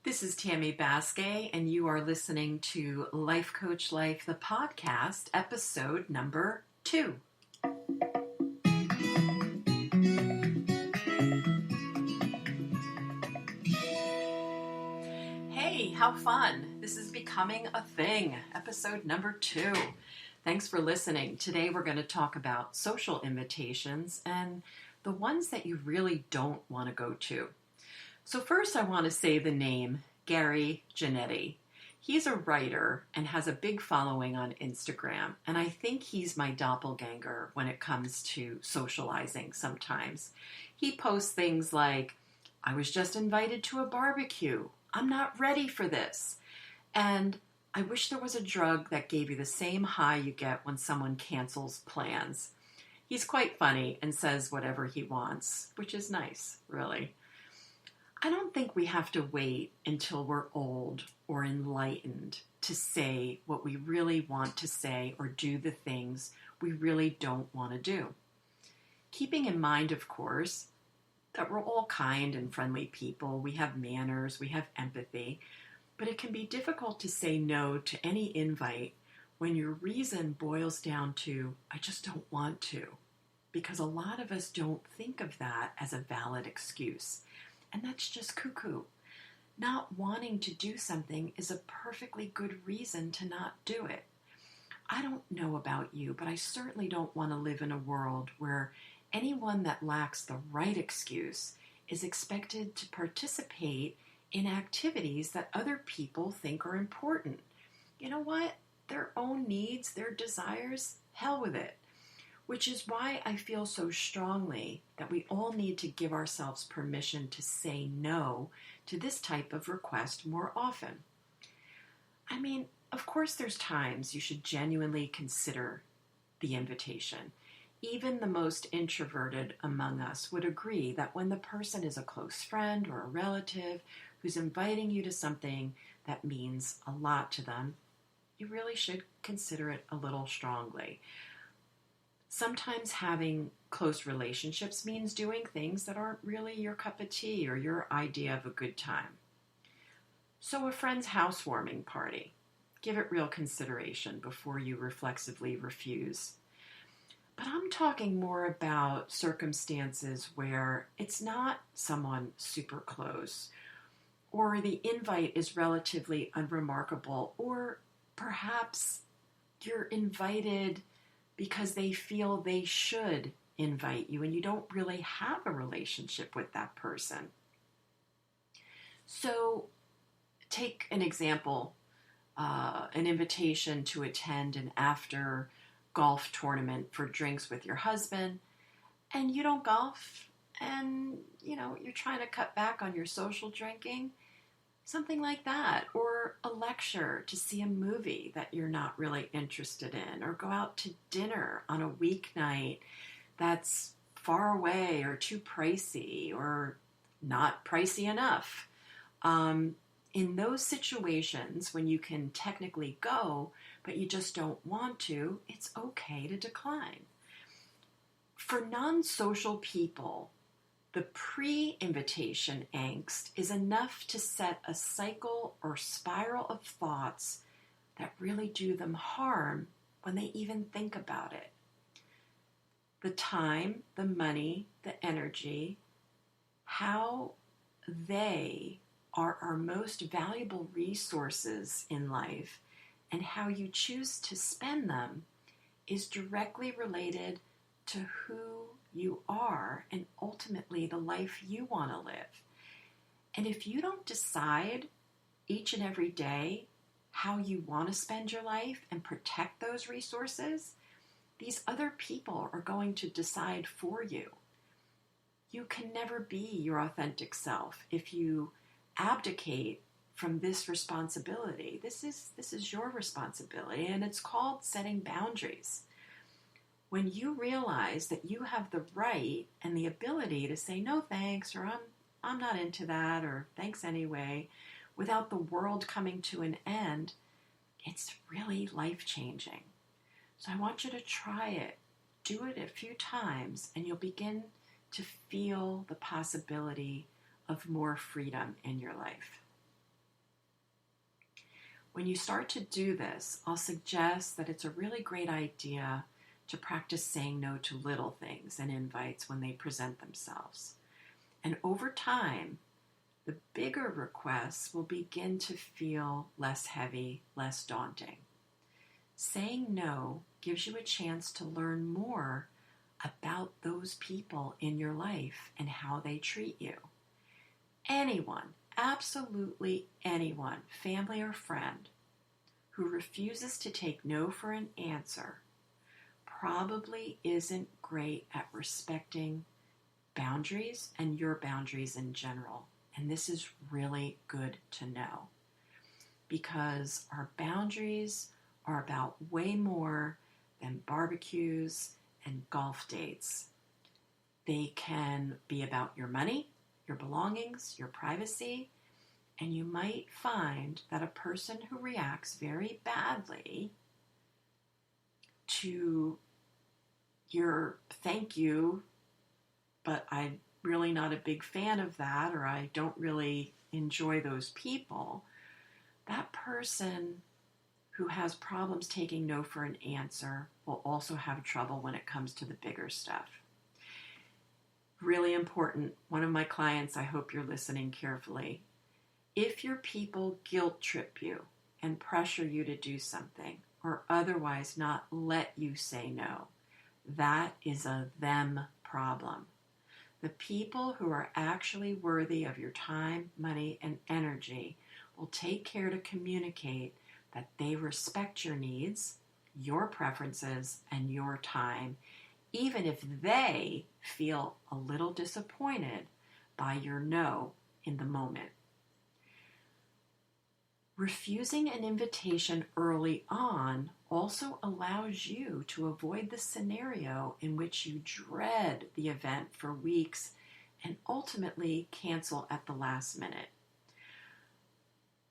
This is Tammy Baskey, and you are listening to Life Coach Life, the podcast, episode number 2. Hey, how fun! This is becoming a thing, episode number 2. Thanks for listening. Today we're going to talk about social invitations and the ones that you really don't want to go to. So first I want to say the name Gary Janetti. He's a writer and has a big following on Instagram, and I think he's my doppelganger when it comes to socializing sometimes. He posts things like, I was just invited to a barbecue. I'm not ready for this. And I wish there was a drug that gave you the same high you get when someone cancels plans. He's quite funny and says whatever he wants, which is nice, really. I don't think we have to wait until we're old or enlightened to say what we really want to say or do the things we really don't want to do. Keeping in mind, of course, that we're all kind and friendly people. We have manners, we have empathy, but it can be difficult to say no to any invite when your reason boils down to, I just don't want to, because a lot of us don't think of that as a valid excuse. And that's just cuckoo. Not wanting to do something is a perfectly good reason to not do it. I don't know about you, but I certainly don't want to live in a world where anyone that lacks the right excuse is expected to participate in activities that other people think are important. You know what? Their own needs, their desires, hell with it. Which is why I feel so strongly that we all need to give ourselves permission to say no to this type of request more often. I mean, of course there's times you should genuinely consider the invitation. Even the most introverted among us would agree that when the person is a close friend or a relative who's inviting you to something that means a lot to them, you really should consider it a little strongly. Sometimes having close relationships means doing things that aren't really your cup of tea or your idea of a good time. So a friend's housewarming party, give it real consideration before you reflexively refuse. But I'm talking more about circumstances where it's not someone super close, or the invite is relatively unremarkable, or perhaps you're invited because they feel they should invite you and you don't really have a relationship with that person. So take an example, an invitation to attend an after golf tournament for drinks with your husband, and you don't golf, and you're trying to cut back on your social drinking. Something like that, or a lecture to see a movie that you're not really interested in, or go out to dinner on a weeknight that's far away or too pricey or not pricey enough. In those situations when you can technically go, but you just don't want to, it's okay to decline. For non-social people, the pre-invitation angst is enough to set a cycle or spiral of thoughts that really do them harm when they even think about it. The time, the money, the energy, how they are our most valuable resources in life, and how you choose to spend them is directly related to who you are and ultimately the life you want to live. And if you don't decide each and every day how you want to spend your life and protect those resources, these other people are going to decide for you. You can never be your authentic self if you abdicate from this responsibility. This is your responsibility, and it's called setting boundaries. When you realize that you have the right and the ability to say no thanks, or I'm not into that, or thanks anyway, without the world coming to an end, it's really life-changing. So I want you to try it. Do it a few times, and you'll begin to feel the possibility of more freedom in your life. When you start to do this, I'll suggest that it's a really great idea to practice saying no to little things and invites when they present themselves. And over time, the bigger requests will begin to feel less heavy, less daunting. Saying no gives you a chance to learn more about those people in your life and how they treat you. Anyone, absolutely anyone, family or friend, who refuses to take no for an answer probably isn't great at respecting boundaries and your boundaries in general. And this is really good to know because our boundaries are about way more than barbecues and golf dates. They can be about your money, your belongings, your privacy, and you might find that a person who reacts very badly to your thank you, but I'm really not a big fan of that, or I don't really enjoy those people, that person who has problems taking no for an answer will also have trouble when it comes to the bigger stuff. Really important, one of my clients, I hope you're listening carefully. If your people guilt trip you and pressure you to do something or otherwise not let you say no, that is a them problem. The people who are actually worthy of your time, money, and energy will take care to communicate that they respect your needs, your preferences, and your time, even if they feel a little disappointed by your no in the moment. Refusing an invitation early on also allows you to avoid the scenario in which you dread the event for weeks and ultimately cancel at the last minute.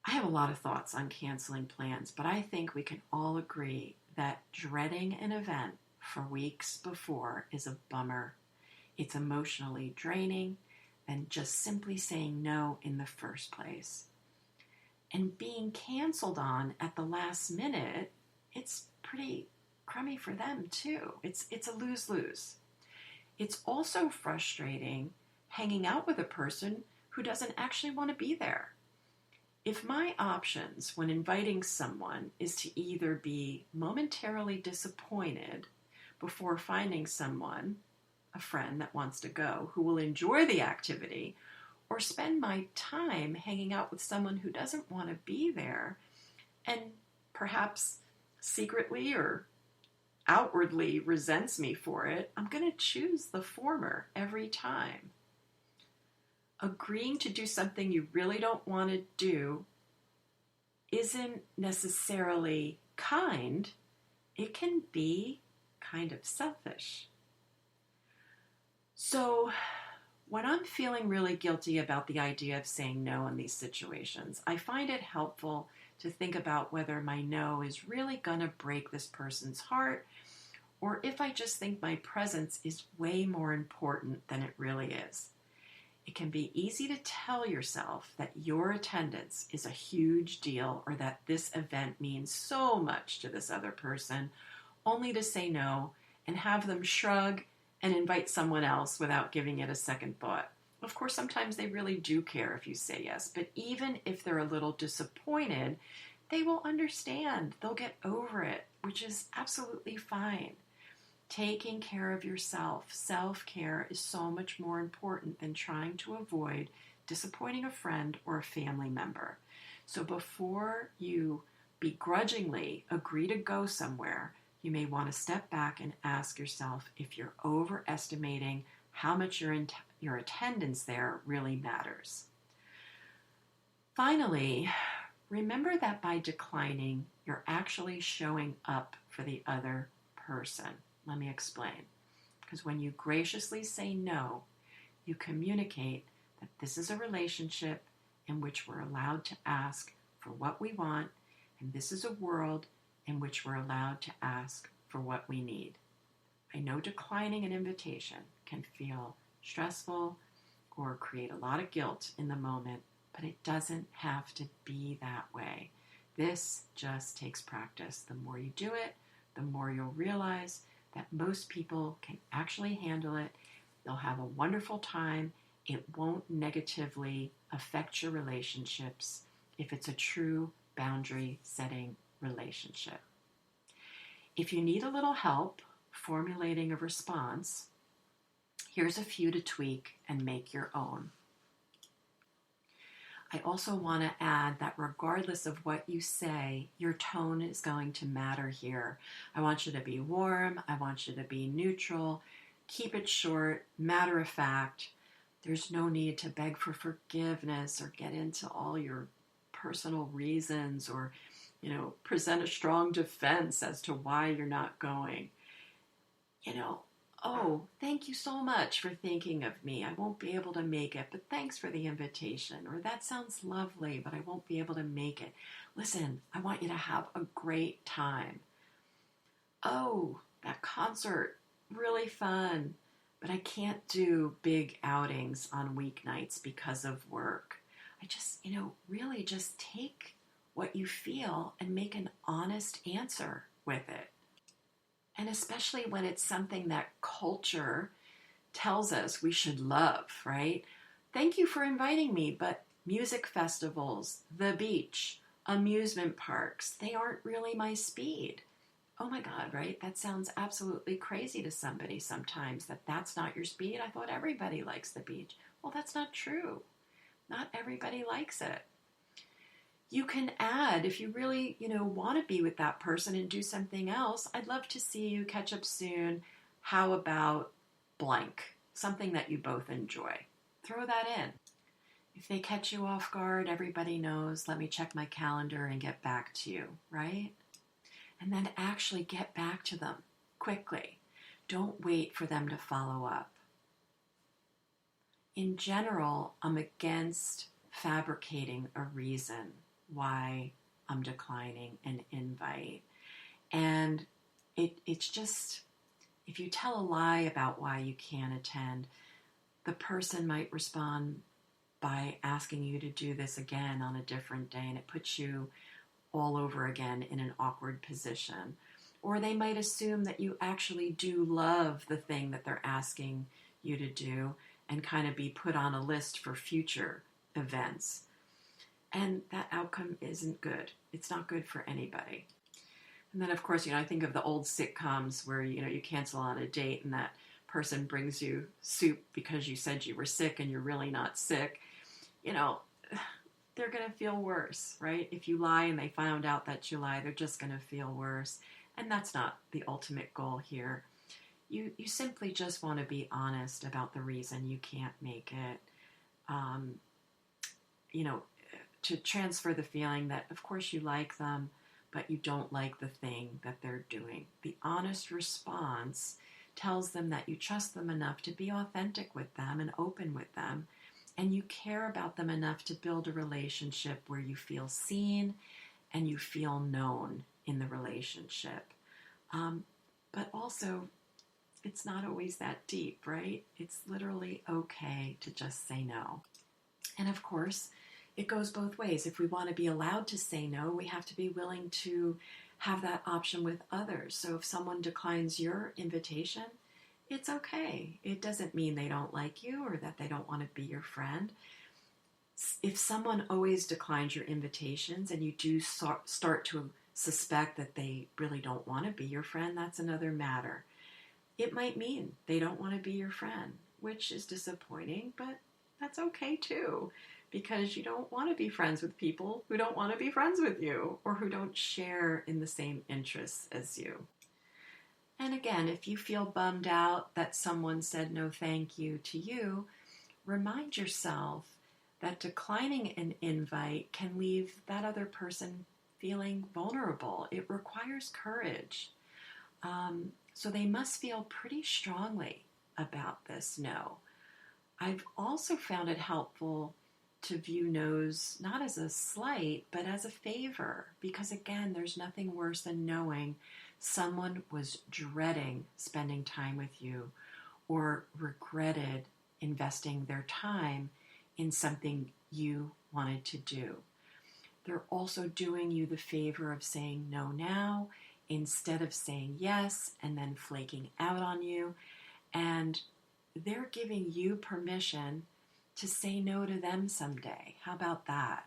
I have a lot of thoughts on canceling plans, but I think we can all agree that dreading an event for weeks before is a bummer. It's emotionally draining than just simply saying no in the first place. And being canceled on at the last minute, it's pretty crummy for them too. It's a lose-lose. It's also frustrating hanging out with a person who doesn't actually want to be there. If my options when inviting someone is to either be momentarily disappointed before finding someone, a friend that wants to go, who will enjoy the activity, or spend my time hanging out with someone who doesn't want to be there and perhaps secretly or outwardly resents me for it, I'm going to choose the former every time. Agreeing to do something you really don't want to do isn't necessarily kind. It can be kind of selfish. So, when I'm feeling really guilty about the idea of saying no in these situations, I find it helpful to think about whether my no is really going to break this person's heart, or if I just think my presence is way more important than it really is. It can be easy to tell yourself that your attendance is a huge deal or that this event means so much to this other person, only to say no and have them shrug and invite someone else without giving it a second thought. Of course, sometimes they really do care if you say yes, but even if they're a little disappointed, they will understand. They'll get over it, which is absolutely fine. Taking care of yourself, self-care, is so much more important than trying to avoid disappointing a friend or a family member. So before you begrudgingly agree to go somewhere, you may want to step back and ask yourself if you're overestimating how much your attendance there really matters. Finally, remember that by declining, you're actually showing up for the other person. Let me explain. Because when you graciously say no, you communicate that this is a relationship in which we're allowed to ask for what we want, and this is a world in which we're allowed to ask for what we need. I know declining an invitation can feel stressful or create a lot of guilt in the moment, but it doesn't have to be that way. This just takes practice. The more you do it, the more you'll realize that most people can actually handle it. They'll have a wonderful time. It won't negatively affect your relationships if it's a true boundary setting relationship. If you need a little help formulating a response, here's a few to tweak and make your own. I also want to add that regardless of what you say, your tone is going to matter here. I want you to be warm. I want you to be neutral. Keep it short, matter of fact. There's no need to beg for forgiveness or get into all your personal reasons or, present a strong defense as to why you're not going. Oh, thank you so much for thinking of me. I won't be able to make it, but thanks for the invitation. Or that sounds lovely, but I won't be able to make it. Listen, I want you to have a great time. Oh, that concert, really fun, but I can't do big outings on weeknights because of work. I just, really just take what you feel and make an honest answer with it. And especially when it's something that culture tells us we should love, right? Thank you for inviting me, but music festivals, the beach, amusement parks, they aren't really my speed. Oh my God, right? That sounds absolutely crazy to somebody sometimes, that's not your speed. I thought everybody likes the beach. Well, that's not true. Not everybody likes it. You can add, if you really, want to be with that person and do something else, I'd love to see you catch up soon. How about blank? Something that you both enjoy. Throw that in. If they catch you off guard, everybody knows, let me check my calendar and get back to you, right? And then actually get back to them quickly. Don't wait for them to follow up. In general, I'm against fabricating a reason why I'm declining an invite. And it's just, if you tell a lie about why you can't attend, the person might respond by asking you to do this again on a different day, and it puts you all over again in an awkward position. Or they might assume that you actually do love the thing that they're asking you to do and kind of be put on a list for future events. And that outcome isn't good. It's not good for anybody. And then, of course, I think of the old sitcoms where, you cancel on a date and that person brings you soup because you said you were sick and you're really not sick. They're going to feel worse, right? If you lie and they found out that you lie, they're just going to feel worse. And that's not the ultimate goal here. You simply just want to be honest about the reason you can't make it. To transfer the feeling that, of course, you like them, but you don't like the thing that they're doing. The honest response tells them that you trust them enough to be authentic with them and open with them, and you care about them enough to build a relationship where you feel seen and you feel known in the relationship. But also, it's not always that deep, right? It's literally okay to just say no. And of course, it goes both ways. If we want to be allowed to say no, we have to be willing to have that option with others. So if someone declines your invitation, it's okay. It doesn't mean they don't like you or that they don't want to be your friend. If someone always declines your invitations and you do start to suspect that they really don't want to be your friend, that's another matter. It might mean they don't want to be your friend, which is disappointing, but that's okay too. Because you don't want to be friends with people who don't want to be friends with you or who don't share in the same interests as you. And again, if you feel bummed out that someone said no thank you to you, remind yourself that declining an invite can leave that other person feeling vulnerable. It requires courage. So they must feel pretty strongly about this no. I've also found it helpful to view no's not as a slight, but as a favor. Because again, there's nothing worse than knowing someone was dreading spending time with you or regretted investing their time in something you wanted to do. they're also doing you the favor of saying no now instead of saying yes and then flaking out on you. And they're giving you permission to say no to them someday. How about that?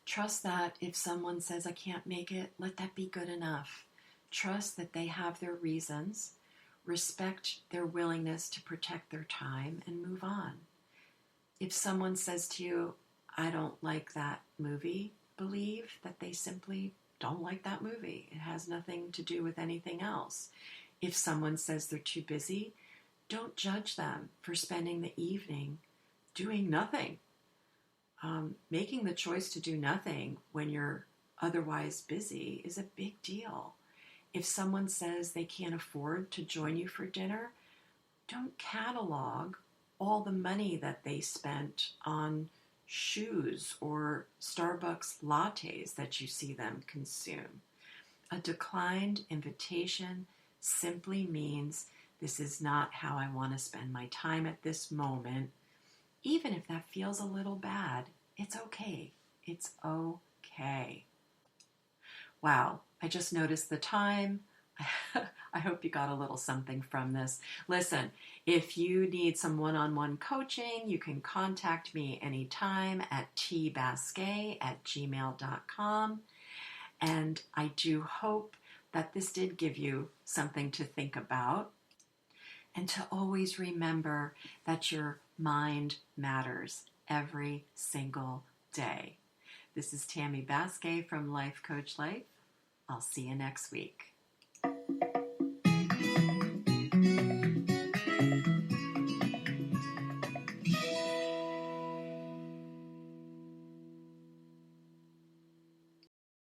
Trust that if someone says, I can't make it, let that be good enough. Trust that they have their reasons. Respect their willingness to protect their time and move on. If someone says to you, I don't like that movie, believe that they simply don't like that movie. It has nothing to do with anything else. If someone says they're too busy, don't judge them for spending the evening doing nothing. Making the choice to do nothing when you're otherwise busy is a big deal. If someone says they can't afford to join you for dinner, don't catalog all the money that they spent on shoes or Starbucks lattes that you see them consume. A declined invitation simply means this is not how I want to spend my time at this moment. Even if that feels a little bad, it's okay. It's okay. Wow, I just noticed the time. I hope you got a little something from this. Listen, if you need some one-on-one coaching, you can contact me anytime at tbasquet@gmail.com. And I do hope that this did give you something to think about. And to always remember that your mind matters every single day. This is Tammy Basquet from Life Coach Life. I'll see you next week.